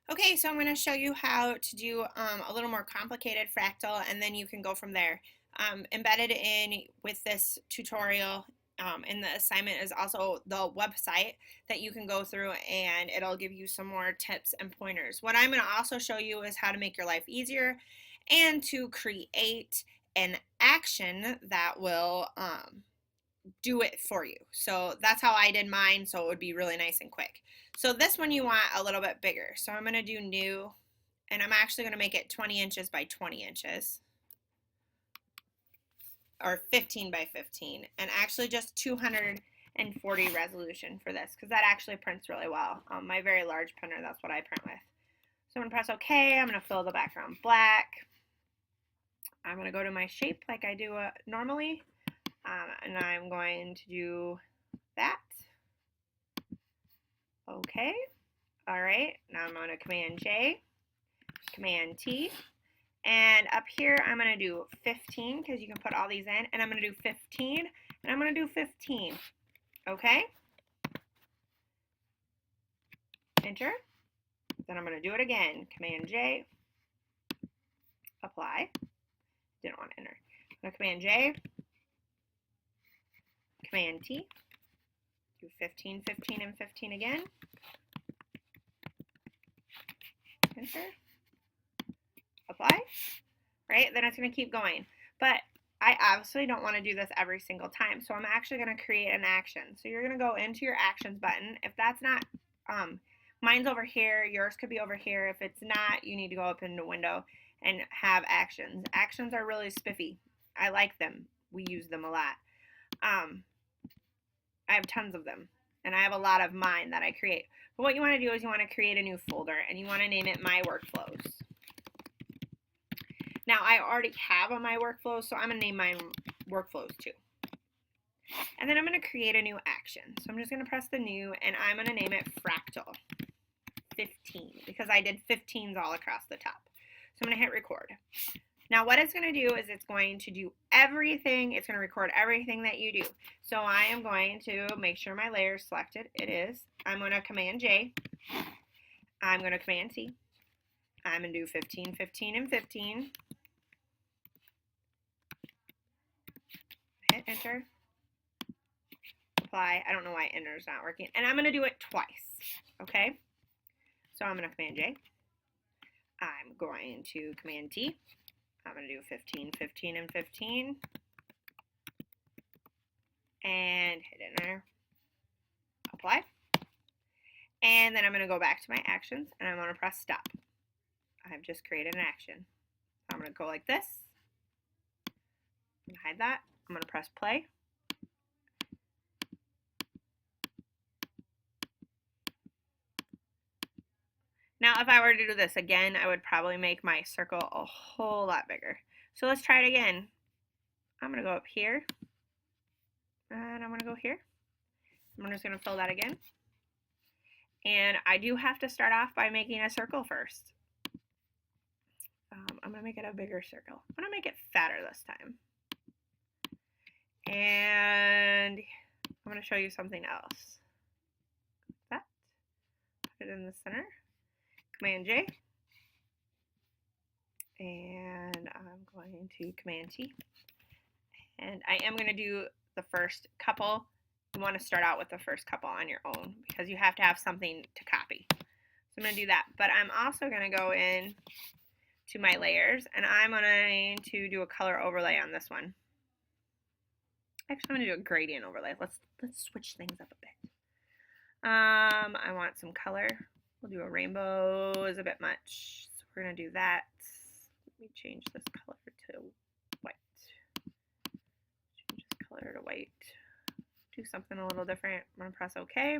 Okay, so I'm going to show you how to do a little more complicated fractal, and then you can go from there. Embedded in with this tutorial in the assignment is also the website that you can go through, and it'll give you some more tips and pointers. What I'm going to also show you is how to make your life easier and to create an action that will do it for you. So that's how I did mine, so it would be really nice and quick. So this one you want a little bit bigger. So I'm going to do new, and I'm actually going to make it 20 inches by 20 inches, or 15 by 15, and actually just 240 resolution for this, because that actually prints really well. My very large printer, that's what I print with. So I'm going to press OK. I'm going to fill the background black. I'm going to go to my shape like I do normally, and I'm going to do that. Okay. All right. Now I'm going to Command J, Command T, and up here I'm going to do 15 because you can put all these in, and I'm going to do 15, and I'm going to do 15. Okay. Enter. Then I'm going to do it again. Command J, apply. Didn't want to enter. I'm going to Command J, Command T, do 15, 15, and 15 again. Enter. Apply. Right? Then it's going to keep going. But I obviously don't want to do this every single time, so I'm actually going to create an action. So you're going to go into your actions button. If that's not, mine's over here, yours could be over here. If it's not, you need to go up in the window and have actions. Actions are really spiffy. I like them. We use them a lot. I have tons of them, and I have a lot of mine that I create. But what you want to do is you want to create a new folder, and you want to name it My Workflows. Now, I already have on my workflows, so I'm going to name mine workflows too. And then I'm going to create a new action. So I'm just going to press the new, and I'm going to name it Fractal 15 because I did 15s all across the top. So I'm going to hit record. Now what it's going to do is it's going to do everything. It's going to record everything that you do. So I am going to make sure my layer is selected. It is. I'm going to Command J. I'm going to Command T. I'm going to do 15, 15, and 15. Hit enter. Apply. I don't know why enter is not working. And I'm going to do it twice. Okay? So I'm going to Command J. I'm going to Command T. I'm going to do 15, 15, and 15. And hit enter. Apply. And then I'm going to go back to my actions, and I'm going to press stop. I've just created an action. I'm going to go like this. I'm going to hide that. I'm going to press play. Now, if I were to do this again, I would probably make my circle a whole lot bigger. So let's try it again. I'm going to go up here, and I'm going to go here. I'm just going to fill that again. And I do have to start off by making a circle first. I'm going to make it a bigger circle. I'm going to make it fatter this time. And I'm going to show you something else. That. Put it in the center. Command J. And I'm going to Command T. And I am going to do the first couple. You want to start out with the first couple on your own because you have to have something to copy. So I'm going to do that. But I'm also going to go in to my layers, and I'm going to do a color overlay on this one. Actually, I'm going to do a gradient overlay. Let's switch things up a bit. I want some color. We'll do a rainbow is a bit much, so we're going to do that. Let me change this color to white. Change this color to white. Do something a little different. I'm going to press OK.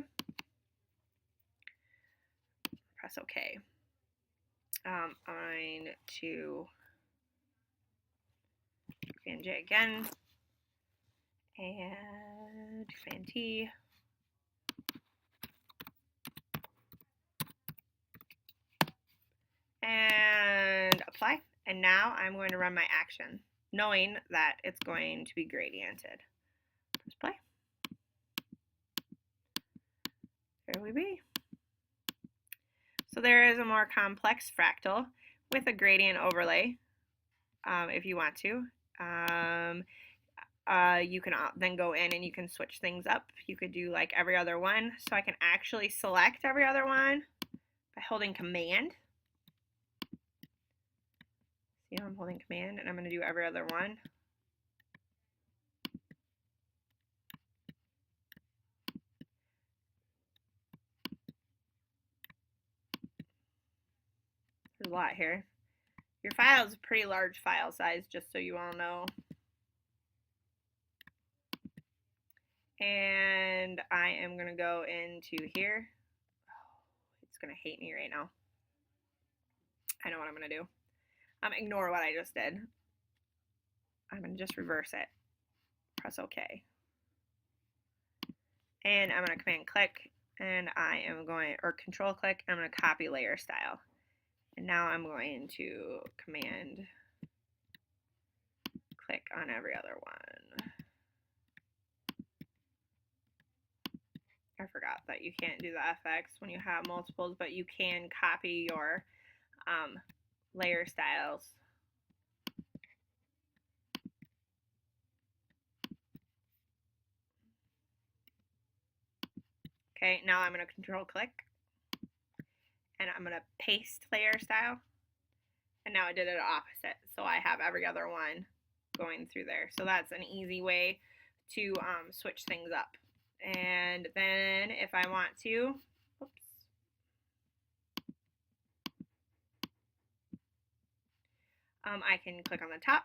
Press OK. I'm going to Command J again. And Command T. And apply. And now I'm going to run my action, knowing that it's going to be gradiented. Press play. There we be. So there is a more complex fractal with a gradient overlay if you want to. You can then go in and you can switch things up. You could do like every other one. So I can actually select every other one by holding Command. See how I'm holding Command and I'm going to do every other one. There's a lot here. Your file is a pretty large file size, just so you all know. And I am going to go into here. Oh, it's going to hate me right now. I know what I'm going to do. Ignore what I just did. I'm going to just reverse it. Press OK. And I'm going to Command click, and I am going, or Control click, and I'm going to copy layer style. And now I'm going to Command click on every other one. I forgot that you can't do the FX when you have multiples, but you can copy your layer styles. Okay, now I'm going to Control click, and I'm going to paste layer style, and now I did it opposite, so I have every other one going through there. So that's an easy way to switch things up. And then if I want to, oops, I can click on the top,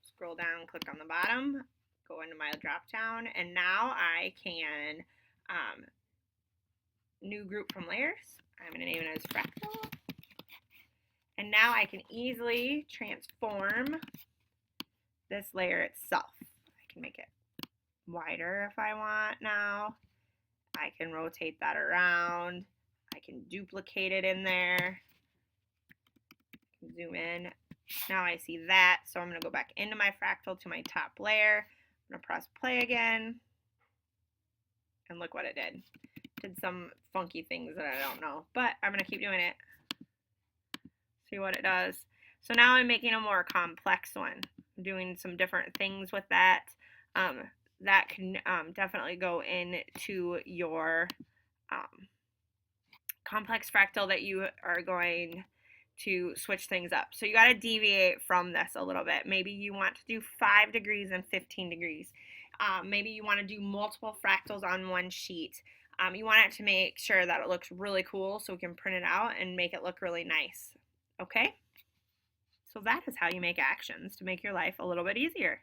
scroll down, click on the bottom, go into my drop down, and now I can new group from layers. I'm going to name it as Fractal. And now I can easily transform this layer itself. I can make it wider if I want now. I can rotate that around. I can duplicate it in there. Zoom in. Now I see that, so I'm going to go back into my fractal to my top layer. I'm going to press play again. And look what it did. Did some funky things that I don't know, but I'm going to keep doing it. See what it does. So now I'm making a more complex one. I'm doing some different things with that. That can definitely go into your complex fractal that you are going to switch things up. So you got to deviate from this a little bit. Maybe you want to do 5 degrees and 15 degrees. Maybe you want to do multiple fractals on one sheet. You want it to make sure that it looks really cool so we can print it out and make it look really nice. Okay? So that is how you make actions to make your life a little bit easier.